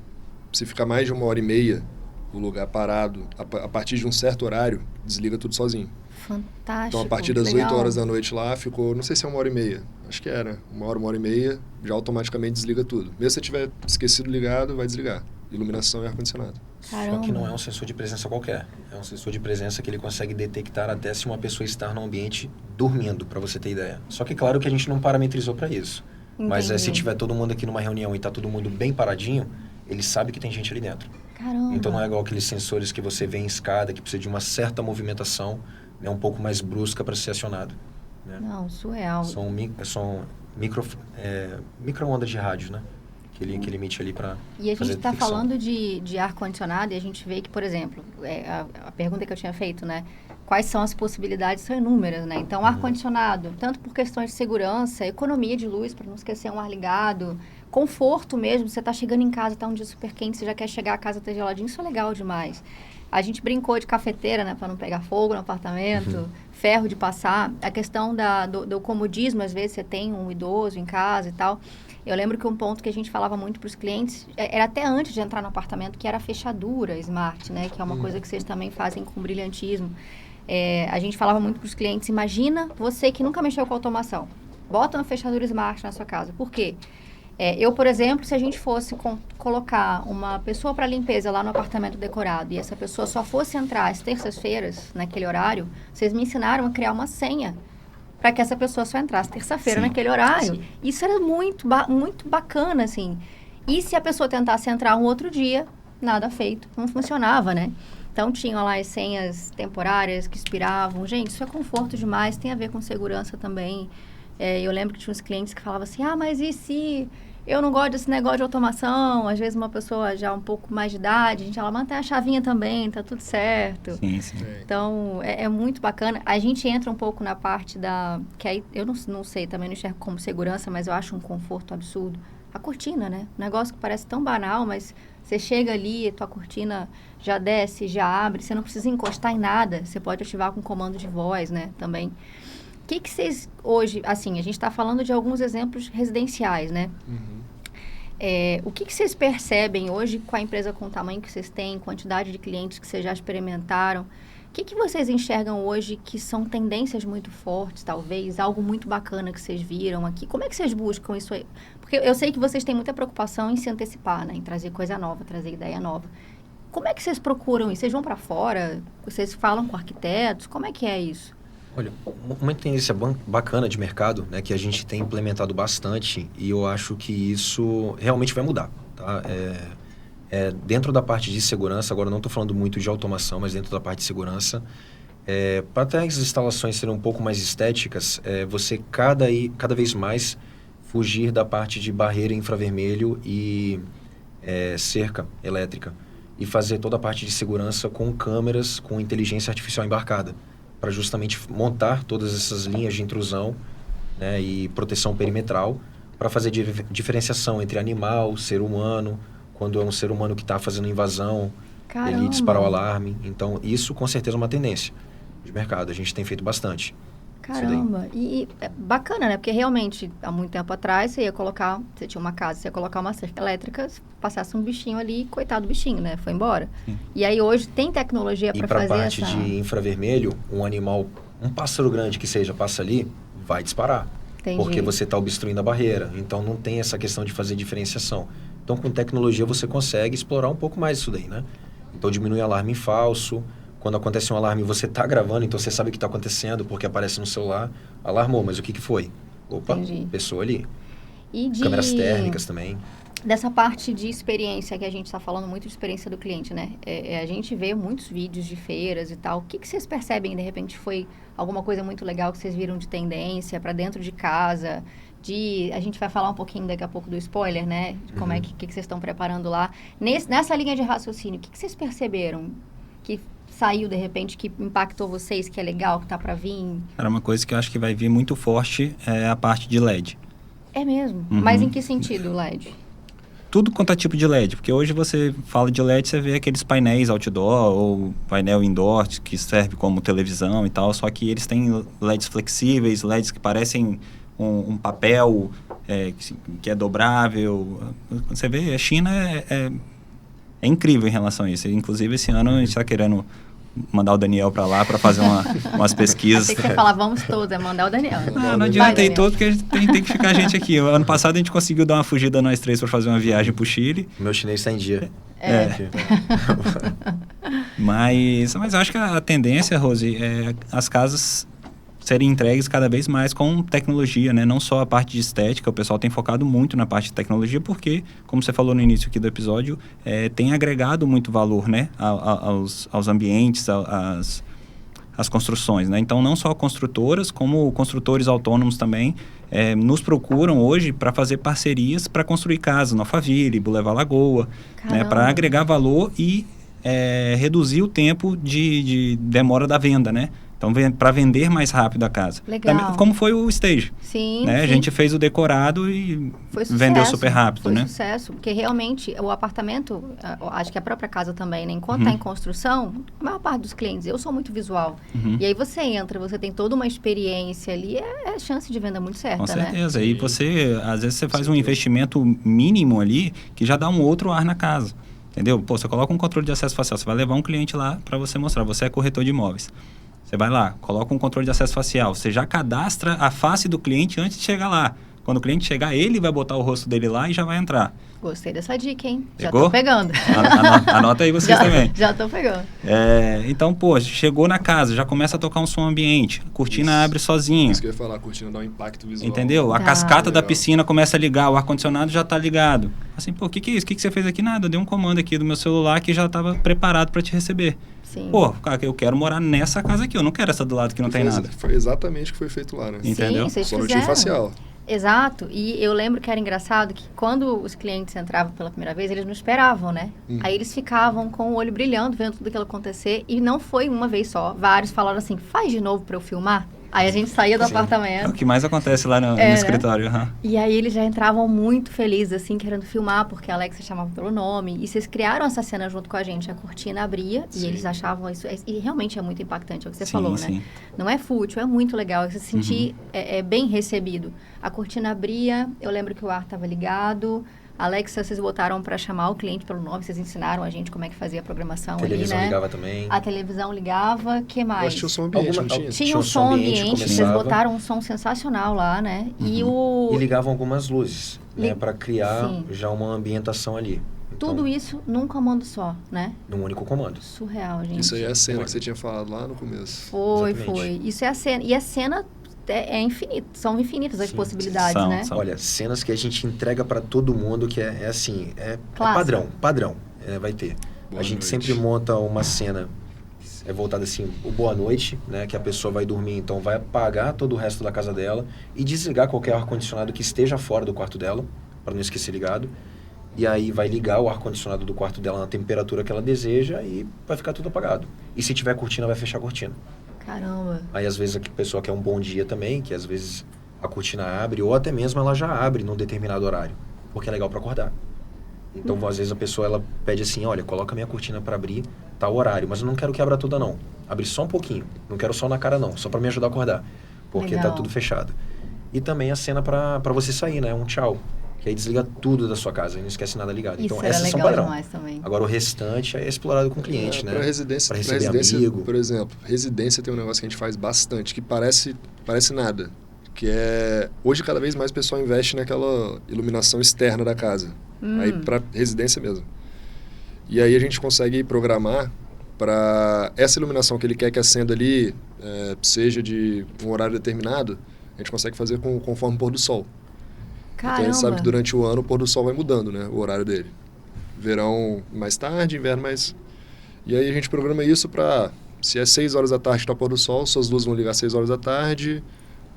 Se ficar mais de 1h30 o lugar parado, a partir de um certo horário, desliga tudo sozinho. Fantástico. Então, a partir das legal. 8 horas da noite lá, ficou, não sei se é 1h30, acho que era, 1h30, já automaticamente desliga tudo. Mesmo se você tiver esquecido ligado, vai desligar. Iluminação e ar-condicionado. Caramba. Só que não é um sensor de presença qualquer. É um sensor de presença que ele consegue detectar até se uma pessoa está no ambiente dormindo, para você ter ideia. Só que claro que a gente não parametrizou para isso. Entendi. Mas se tiver todo mundo aqui numa reunião e tá todo mundo bem paradinho, ele sabe que tem gente ali dentro. Caramba. Então não é igual aqueles sensores que você vê em escada, que precisa de uma certa movimentação, né, um pouco mais brusca para ser acionado. Né? Não, surreal. São micro-ondas de rádio, né? aquele limite ali para E a gente está falando de ar-condicionado e a gente vê que, por exemplo, a pergunta que eu tinha feito, né? Quais são as possibilidades? São inúmeras, né? Então, ar-condicionado, tanto por questões de segurança, economia de luz, para não esquecer um ar ligado, conforto mesmo, você está chegando em casa, está um dia super quente, você já quer chegar a casa, tá geladinho, isso é legal demais. A gente brincou de cafeteira, né? Para não pegar fogo no apartamento, ferro de passar. A questão do comodismo, às vezes você tem um idoso em casa e tal. Eu lembro que um ponto que a gente falava muito para os clientes, era até antes de entrar no apartamento, que era a fechadura smart, né? Que é uma coisa que vocês também fazem com brilhantismo. A gente falava muito para os clientes, imagina você que nunca mexeu com automação. Bota uma fechadura smart na sua casa. Por quê? Eu, por exemplo, se a gente fosse colocar uma pessoa para limpeza lá no apartamento decorado e essa pessoa só fosse entrar às terças-feiras, naquele horário, vocês me ensinaram a criar uma senha para que essa pessoa só entrasse terça-feira naquele horário. Sim. Isso era muito bacana, assim. E se a pessoa tentasse entrar um outro dia, nada feito, não funcionava, né? Então, tinham lá as senhas temporárias que expiravam. Gente, isso é conforto demais, tem a ver com segurança também. Eu lembro que tinha uns clientes que falavam assim, mas e se eu não gosto desse negócio de automação? Às vezes uma pessoa já um pouco mais de idade, a gente ela mantém a chavinha também, tá tudo certo. Sim, sim. Então, é muito bacana. A gente entra um pouco na parte que aí, eu não sei, também não enxergo como segurança, mas eu acho um conforto absurdo. A cortina, né? Um negócio que parece tão banal, mas você chega ali, tua cortina já desce, já abre, você não precisa encostar em nada, você pode ativar com comando de voz, né? Também. O que vocês hoje, assim, a gente está falando de alguns exemplos residenciais, né? O que vocês percebem hoje com a empresa com o tamanho que vocês têm, quantidade de clientes que vocês já experimentaram? O que vocês enxergam hoje que são tendências muito fortes, talvez? Algo muito bacana que vocês viram aqui? Como é que vocês buscam isso aí? Porque eu sei que vocês têm muita preocupação em se antecipar, né? Em trazer coisa nova, trazer ideia nova. Como é que vocês procuram isso? Vocês vão para fora? Vocês falam com arquitetos? Como é que é isso? Olha, uma tendência bacana de mercado, né, que a gente tem implementado bastante e eu acho que isso realmente vai mudar, tá? Dentro da parte de segurança, agora não estou falando muito de automação, mas dentro da parte de segurança, para até as instalações serem um pouco mais estéticas, você cada vez mais fugir da parte de barreira infravermelho e cerca elétrica e fazer toda a parte de segurança com câmeras, com inteligência artificial embarcada, para justamente montar todas essas linhas de intrusão, né, e proteção perimetral, para fazer diferenciação entre animal, ser humano. Quando é um ser humano que está fazendo invasão, Caramba. Ele dispara o alarme. Então, isso com certeza é uma tendência de mercado. A gente tem feito bastante. Caramba. E é bacana, né? Porque realmente, há muito tempo atrás, você tinha uma casa, você ia colocar uma cerca elétrica, passasse um bichinho ali, coitado do bichinho, né? Foi embora. E aí, hoje, tem tecnologia para fazer essa... E para a parte de infravermelho, um animal, um pássaro grande que seja, passa ali, vai disparar. Entendi. Porque você está obstruindo a barreira. Então, não tem essa questão de fazer diferenciação. Então, com tecnologia, você consegue explorar um pouco mais isso daí, né? Então, diminui alarme falso. Quando acontece um alarme, você está gravando, então você sabe o que está acontecendo, porque aparece no celular. Alarmou, mas o que foi? Opa, Entendi. Pessoa ali. E câmeras térmicas também. Dessa parte de experiência, que a gente está falando muito de experiência do cliente, né? A gente vê muitos vídeos de feiras e tal. O que vocês percebem, de repente, foi alguma coisa muito legal que vocês viram de tendência para dentro de casa? A gente vai falar um pouquinho daqui a pouco do spoiler, né? De como é que vocês estão preparando lá. Nessa linha de raciocínio, o que vocês perceberam que saiu, de repente, que impactou vocês, que é legal, que tá para vir? Era uma coisa que eu acho que vai vir muito forte, é a parte de LED. É mesmo? Mas em que sentido, LED? Tudo quanto é tipo de LED, porque hoje você fala de LED, você vê aqueles painéis outdoor ou painel indoor que serve como televisão e tal, só que eles têm LEDs flexíveis, LEDs que parecem um papel que é dobrável. Você vê, a China é incrível em relação a isso. Inclusive, esse ano a gente está querendo mandar o Daniel para lá para fazer umas pesquisas. Achei que você ia falar, vamos todos, mandar o Daniel. Não adianta ir todos, porque tem que ficar a gente aqui. Ano passado a gente conseguiu dar uma fugida nós três para fazer uma viagem para o Chile. Meu chinês está em dia. Mas eu acho que a tendência, Rose, é as casas serem entregues cada vez mais com tecnologia, né? Não só a parte de estética, o pessoal tem focado muito na parte de tecnologia, porque, como você falou no início aqui do episódio, tem agregado muito valor, né? aos ambientes, às construções, né? Então, não só construtoras, como construtores autônomos também nos procuram hoje para fazer parcerias para construir casas no Alphaville, Boulevard Lagoa, né, para agregar valor e reduzir o tempo de demora da venda, né? Então, para vender mais rápido a casa. Legal. Também, como foi o Stage. Sim, né? sim. A gente fez o decorado e vendeu super rápido, né? Foi sucesso, porque realmente o apartamento, acho que a própria casa também, né? Enquanto está em construção, a maior parte dos clientes, eu sou muito visual. E aí você entra, você tem toda uma experiência ali, é chance de venda muito certa, Com certeza. né? E você, às vezes, você faz um investimento mínimo ali que já dá um outro ar na casa. Entendeu? Pô, você coloca um controle de acesso facial, você vai levar um cliente lá para você mostrar, você é corretor de imóveis. Você vai lá, coloca um controle de acesso facial, você já cadastra a face do cliente antes de chegar lá. Quando o cliente chegar, ele vai botar o rosto dele lá e já vai entrar. Gostei dessa dica, hein? Pegou? Já tô pegando. Anota aí vocês também. Já tô pegando. Então, pô, chegou na casa, já começa a tocar um som ambiente, a cortina abre sozinho. Isso que eu ia falar, a cortina dá um impacto visual. Entendeu? A cascata da piscina começa a ligar, o ar-condicionado já tá ligado. Assim, pô, o que é isso? O que você fez aqui? Nada, eu dei um comando aqui do meu celular que já estava preparado para te receber. Sim. Pô, cara, eu quero morar nessa casa aqui, eu não quero essa do lado que não tem nada. Foi exatamente o que foi feito lá, né? Entendeu? Sim, vocês Só não tinha facial. Exato, e eu lembro que era engraçado que quando os clientes entravam pela primeira vez, eles não esperavam, né? Aí eles ficavam com o olho brilhando, vendo tudo aquilo acontecer, e não foi uma vez só. Vários falaram assim, faz de novo pra eu filmar? Aí a gente saía do apartamento. É o que mais acontece lá no né? escritório. E aí eles já entravam muito felizes, assim, querendo filmar, porque a Alexa chamava pelo nome. E vocês criaram essa cena junto com a gente. A cortina abria e eles achavam isso... E realmente é muito impactante, é o que você falou, né? Não é fútil, é muito legal. Você se sentir bem recebido. A cortina abria, eu lembro que o ar estava ligado... Alexa, vocês botaram para chamar o cliente pelo nome, vocês ensinaram a gente como é que fazia a programação ali, né? A televisão ligava também. A televisão ligava, o que mais? Eu acho que o som ambiente, não tinha? Tinha um som ambiente, vocês botaram um som sensacional lá, né? E ligavam algumas luzes, né? Para criar já uma ambientação ali. Então, tudo isso num comando só, né? Num único comando. Surreal, gente. Isso aí é a cena que você tinha falado lá no começo. Foi. Isso é a cena. E a cena... é infinito, são infinitas as possibilidades, né? Olha, cenas que a gente entrega para todo mundo que é assim, é padrão, vai ter. A gente sempre monta uma cena voltada assim, o boa noite, né? Que a pessoa vai dormir, então vai apagar todo o resto da casa dela e desligar qualquer ar-condicionado que esteja fora do quarto dela, para não esquecer ligado. E aí vai ligar o ar-condicionado do quarto dela na temperatura que ela deseja e vai ficar tudo apagado. E se tiver cortina, vai fechar a cortina. Caramba. Aí, às vezes, a pessoa quer um bom dia também, que às vezes a cortina abre, ou até mesmo ela já abre num determinado horário, porque é legal para acordar. Então, às vezes, a pessoa ela pede assim, olha, coloca minha cortina para abrir tal horário, mas eu não quero que abra toda, não. Abre só um pouquinho, não quero sol na cara, não, só para me ajudar a acordar, porque tá tudo fechado. E também a cena para você sair, né? Um tchau. Que aí desliga tudo da sua casa e não esquece nada ligado. Isso então, essas são padrão. Também. Agora, o restante é explorado com o cliente, né? Para residência, amigo. Por exemplo, residência tem um negócio que a gente faz bastante, que parece nada. Que é... Hoje, cada vez mais o pessoal investe naquela iluminação externa da casa. Aí, para residência mesmo. E aí, a gente consegue programar para essa iluminação que ele quer que acenda ali, seja de um horário determinado, a gente consegue fazer conforme o pôr do sol. Caramba. Então a gente sabe que durante o ano o pôr do sol vai mudando, né? O horário dele. Verão mais tarde, inverno mais... E aí a gente programa isso para... Se é 6 horas da tarde que tá o pôr do sol, suas luzes vão ligar às 6 horas da tarde,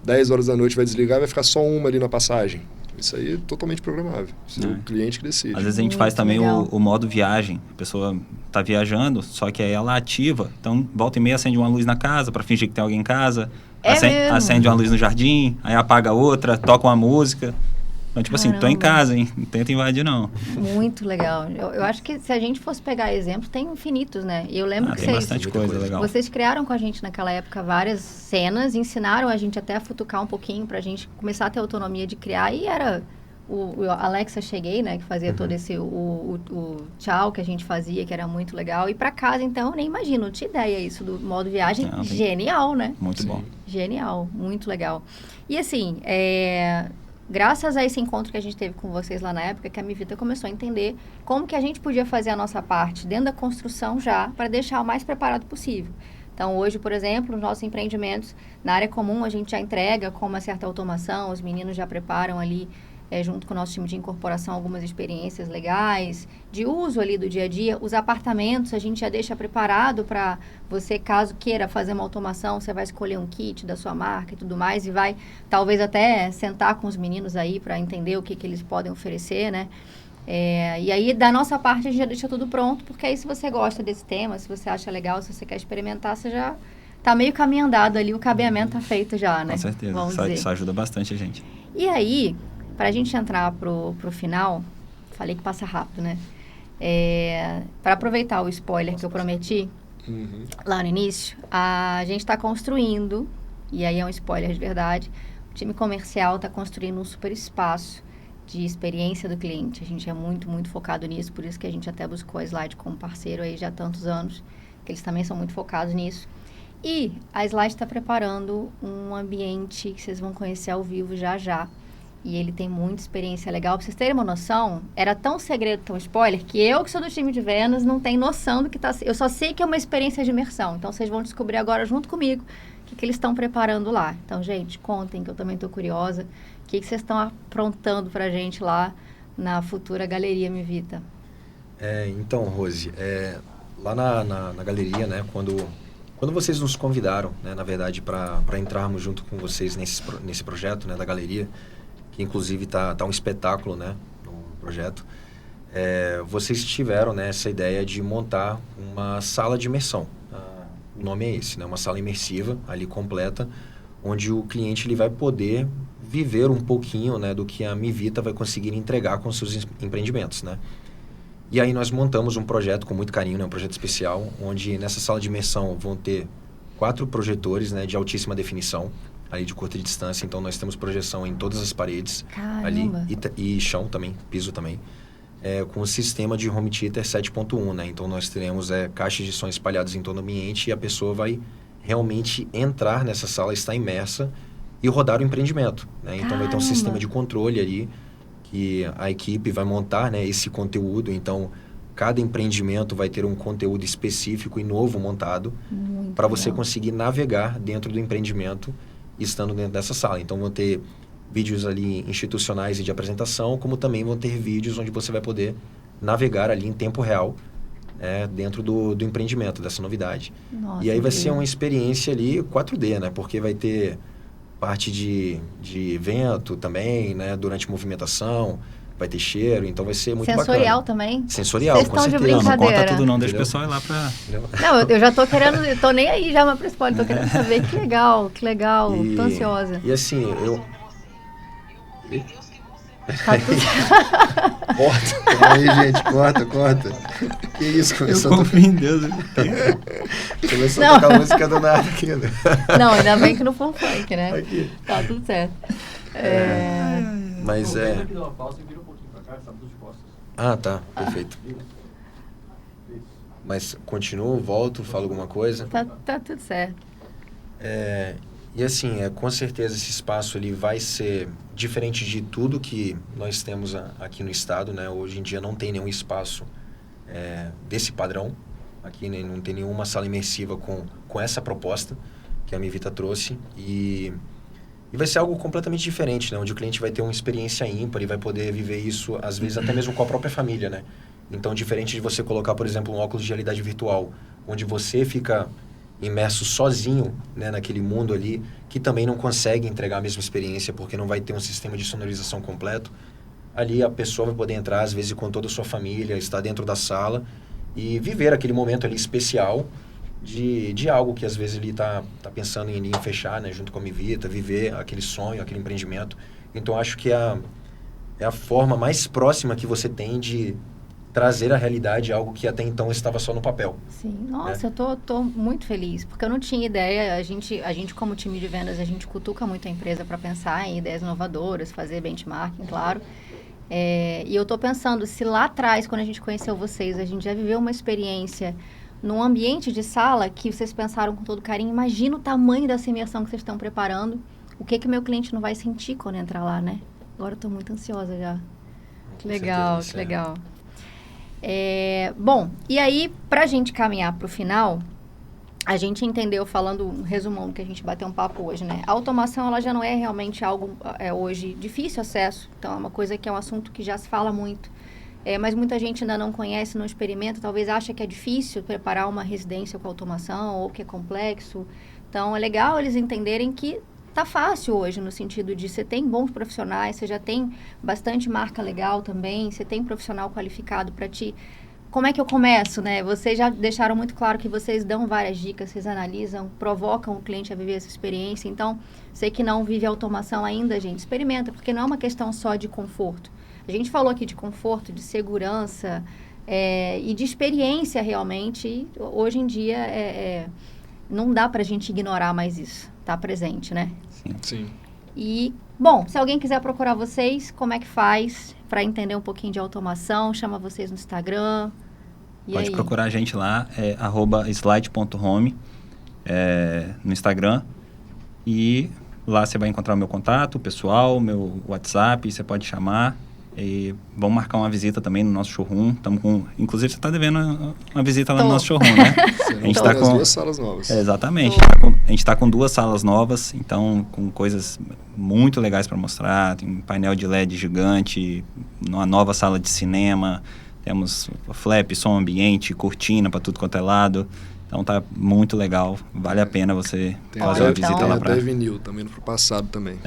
10 horas da noite vai desligar e vai ficar só uma ali na passagem. Isso aí é totalmente programável. Isso é o cliente que decide. Às vezes a gente faz também o modo viagem. A pessoa tá viajando, só que aí ela ativa. Então, volta e meia acende uma luz na casa para fingir que tem alguém em casa. Acende uma luz no jardim, aí apaga outra, toca uma música. Então, tipo assim, tô em casa, hein? Não tenta invadir, não. Muito legal. Eu acho que se a gente fosse pegar exemplos, tem infinitos, né? E eu lembro que tem bastante coisa legal. Vocês criaram com a gente naquela época várias cenas, ensinaram a gente até a futucar um pouquinho pra gente começar a ter autonomia de criar. E era o Alexa Cheguei, né? Que fazia todo esse... O tchau que a gente fazia, que era muito legal. E pra casa, então, eu nem imagino. Não tinha ideia isso do modo viagem. Genial, né? Muito bom. Genial. Muito legal. E assim, graças a esse encontro que a gente teve com vocês lá na época, que a Mivita começou a entender como que a gente podia fazer a nossa parte dentro da construção já, para deixar o mais preparado possível. Então, hoje, por exemplo, nos nossos empreendimentos, na área comum, a gente já entrega com uma certa automação, os meninos já preparam ali junto com o nosso time de incorporação, algumas experiências legais, de uso ali do dia a dia. Os apartamentos a gente já deixa preparado para você, caso queira fazer uma automação, você vai escolher um kit da sua marca e tudo mais, e vai talvez até sentar com os meninos aí para entender o que eles podem oferecer, né? E aí, da nossa parte, a gente já deixa tudo pronto, porque aí se você gosta desse tema, se você acha legal, se você quer experimentar, você já tá meio caminho andado ali, o cabeamento tá feito já, né? Com certeza, isso ajuda bastante a gente. E aí, para a gente entrar pro final, falei que passa rápido, né? Para aproveitar o spoiler que eu prometi lá no início, a gente está construindo, e aí é um spoiler de verdade, o time comercial está construindo um super espaço de experiência do cliente. A gente é muito, muito focado nisso, por isso que a gente até buscou a Slide como parceiro aí já há tantos anos, que eles também são muito focados nisso. E a Slide está preparando um ambiente que vocês vão conhecer ao vivo já já. E ele tem muita experiência legal. Pra vocês terem uma noção, era tão segredo, tão spoiler, que eu, que sou do time de vendas, não tenho noção do que tá... Eu só sei que é uma experiência de imersão. Então, vocês vão descobrir agora, junto comigo, o que eles estão preparando lá. Então, gente, contem, que eu também tô curiosa. O que vocês estão aprontando pra gente lá na futura Galeria Mivita? Então, Rose, lá na galeria, né, quando vocês nos convidaram, né, na verdade, para entrarmos junto com vocês nesse projeto, né, da galeria, que inclusive tá um espetáculo, né, no projeto, vocês tiveram, né, essa ideia de montar uma sala de imersão. O nome é esse, né, uma sala imersiva ali completa, onde o cliente ele vai poder viver um pouquinho, né, do que a Mivita vai conseguir entregar com seus empreendimentos, né. E aí nós montamos um projeto com muito carinho, né, um projeto especial, onde nessa sala de imersão vão ter 4 projetores, né, de altíssima definição, ali de curta distância. Então nós temos projeção em todas as paredes. Caramba. Ali e chão também, piso também, com o sistema de home theater 7.1, né? Então nós teremos caixas de som espalhadas em todo o ambiente e a pessoa vai realmente entrar nessa sala, estar imersa e rodar o empreendimento, né? Então vai ter um sistema de controle ali que a equipe vai montar, né, esse conteúdo. Então cada empreendimento vai ter um conteúdo específico e novo montado para você conseguir navegar dentro do empreendimento estando dentro dessa sala. Então vão ter vídeos ali institucionais e de apresentação, como também vão ter vídeos onde você vai poder navegar ali em tempo real, dentro do empreendimento, dessa novidade. Nossa, e aí vai ser uma experiência ali 4D, né? Porque vai ter parte de vento também, né? Durante movimentação, vai ter cheiro, então vai ser muito Sensorial bacana. também? Sensorial, Vocês com estão de certeza. Não brincadeira. conta tudo não, deixa o pessoal ir lá pra... Não, eu já tô querendo, eu tô nem aí já para spoiler, tô querendo saber. Que legal, tô ansiosa. E assim, Tá tudo... Corta. Aí, gente, corta. Que isso, começou Eu confio em Deus. começou a tocar música do nada aqui, né? Não, ainda bem que não foi um funk, né? Aqui. Tá tudo certo. Mas Tem que dar uma pausa e vira um pouquinho pra cá, sabe, dos costas. Ah, tá, perfeito. Mas continuo, volto, falo alguma coisa. Tá tudo certo. E assim, com certeza esse espaço ele vai ser diferente de tudo que nós temos aqui no estado, né? Hoje em dia não tem nenhum espaço desse padrão aqui, né? Não tem nenhuma sala imersiva com essa proposta que a Mivita trouxe. E vai ser algo completamente diferente, né? Onde o cliente vai ter uma experiência ímpar e vai poder viver isso, às vezes, até mesmo com a própria família, né? Então, diferente de você colocar, por exemplo, um óculos de realidade virtual, onde você fica imerso sozinho, né, naquele mundo ali, que também não consegue entregar a mesma experiência, porque não vai ter um sistema de sonorização completo. Ali a pessoa vai poder entrar, às vezes, com toda a sua família, estar dentro da sala e viver aquele momento ali especial de algo que, às vezes, ele está pensando em fechar, né, junto com a Mivita, viver aquele sonho, aquele empreendimento. Então, acho que é a forma mais próxima que você tem de trazer à realidade algo que até então estava só no papel. Sim, nossa, eu tô muito feliz, porque eu não tinha ideia. A gente como time de vendas, a gente cutuca muito a empresa para pensar em ideias inovadoras, fazer benchmarking, claro. E eu tô pensando, se lá atrás, quando a gente conheceu vocês, a gente já viveu uma experiência num ambiente de sala que vocês pensaram com todo carinho, imagina o tamanho dessa imersão que vocês estão preparando, o que o meu cliente não vai sentir quando entrar lá, né? Agora eu tô muito ansiosa já. Que legal, que legal. Bom, e aí, pra gente caminhar pro final, a gente entendeu, falando um resumão que a gente bateu um papo hoje, né? A automação, ela já não é realmente algo hoje difícil acesso. Então, é uma coisa que é um assunto que já se fala muito. Mas muita gente ainda não conhece, não experimenta, talvez acha que é difícil preparar uma residência com automação ou que é complexo. Então, é legal eles entenderem que tá fácil hoje, no sentido de você tem bons profissionais, você já tem bastante marca legal também, você tem profissional qualificado para ti. Como é que eu começo, né? Vocês já deixaram muito claro que vocês dão várias dicas, vocês analisam, provocam o cliente a viver essa experiência. Então, você que não vive automação ainda, gente, experimenta, porque não é uma questão só de conforto. A gente falou aqui de conforto, de segurança e de experiência realmente. E hoje em dia, não dá para a gente ignorar mais isso. Tá presente, né? Sim. E, bom, se alguém quiser procurar vocês, como é que faz para entender um pouquinho de automação? Chama vocês no Instagram. Pode procurar a gente lá, @slide.home no Instagram. E lá você vai encontrar o meu contato, o pessoal, meu WhatsApp, você pode chamar. E vamos marcar uma visita também no nosso showroom. Inclusive, você está devendo uma visita lá no nosso showroom, né? A gente está com 2 salas novas. Exatamente. A gente está com 2 salas novas, então com coisas muito legais para mostrar. Tem um painel de LED gigante, uma nova sala de cinema, temos flap, som ambiente, cortina para tudo quanto é lado. Então tá muito legal, vale a pena você fazer uma visita lá para... Tem vinil também no passado também.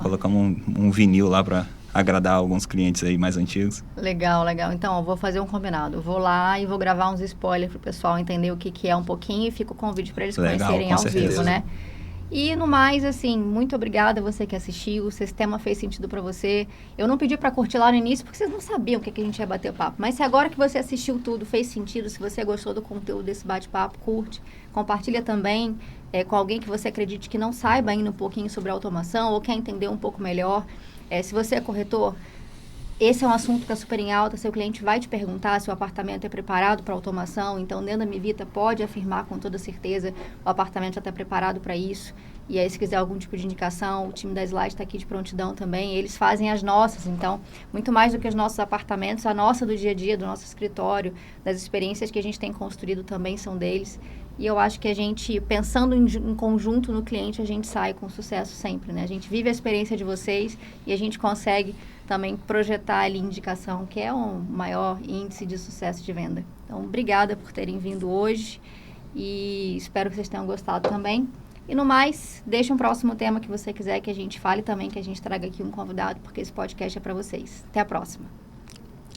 Colocamos um vinil lá para agradar alguns clientes aí mais antigos. Legal. Então, eu vou fazer um combinado. Eu vou lá e vou gravar uns spoilers pro pessoal entender o que é um pouquinho e fica o convite para eles conhecerem ao vivo, né? E no mais, assim, muito obrigada a você que assistiu. Se esse tema fez sentido para você. Eu não pedi para curtir lá no início porque vocês não sabiam o que a gente ia bater papo. Mas se agora que você assistiu tudo fez sentido, se você gostou do conteúdo desse bate-papo, curte, compartilha também com alguém que você acredite que não saiba ainda um pouquinho sobre automação ou quer entender um pouco melhor. Se você é corretor, esse é um assunto que é super em alta. Seu cliente vai te perguntar se o apartamento é preparado para automação. Então, dentro da Mivita, pode afirmar com toda certeza o apartamento já está preparado para isso. E aí, se quiser algum tipo de indicação, o time da Slide está aqui de prontidão também. Eles fazem as nossas. Então, muito mais do que os nossos apartamentos, a nossa do dia a dia, do nosso escritório, das experiências que a gente tem construído também são deles. E eu acho que a gente, pensando em conjunto no cliente, a gente sai com sucesso sempre, né? A gente vive a experiência de vocês e a gente consegue também projetar ali indicação, que é um maior índice de sucesso de venda. Então, obrigada por terem vindo hoje e espero que vocês tenham gostado também. E no mais, deixa um próximo tema que você quiser que a gente fale também, que a gente traga aqui um convidado, porque esse podcast é para vocês. Até a próxima.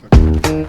Okay.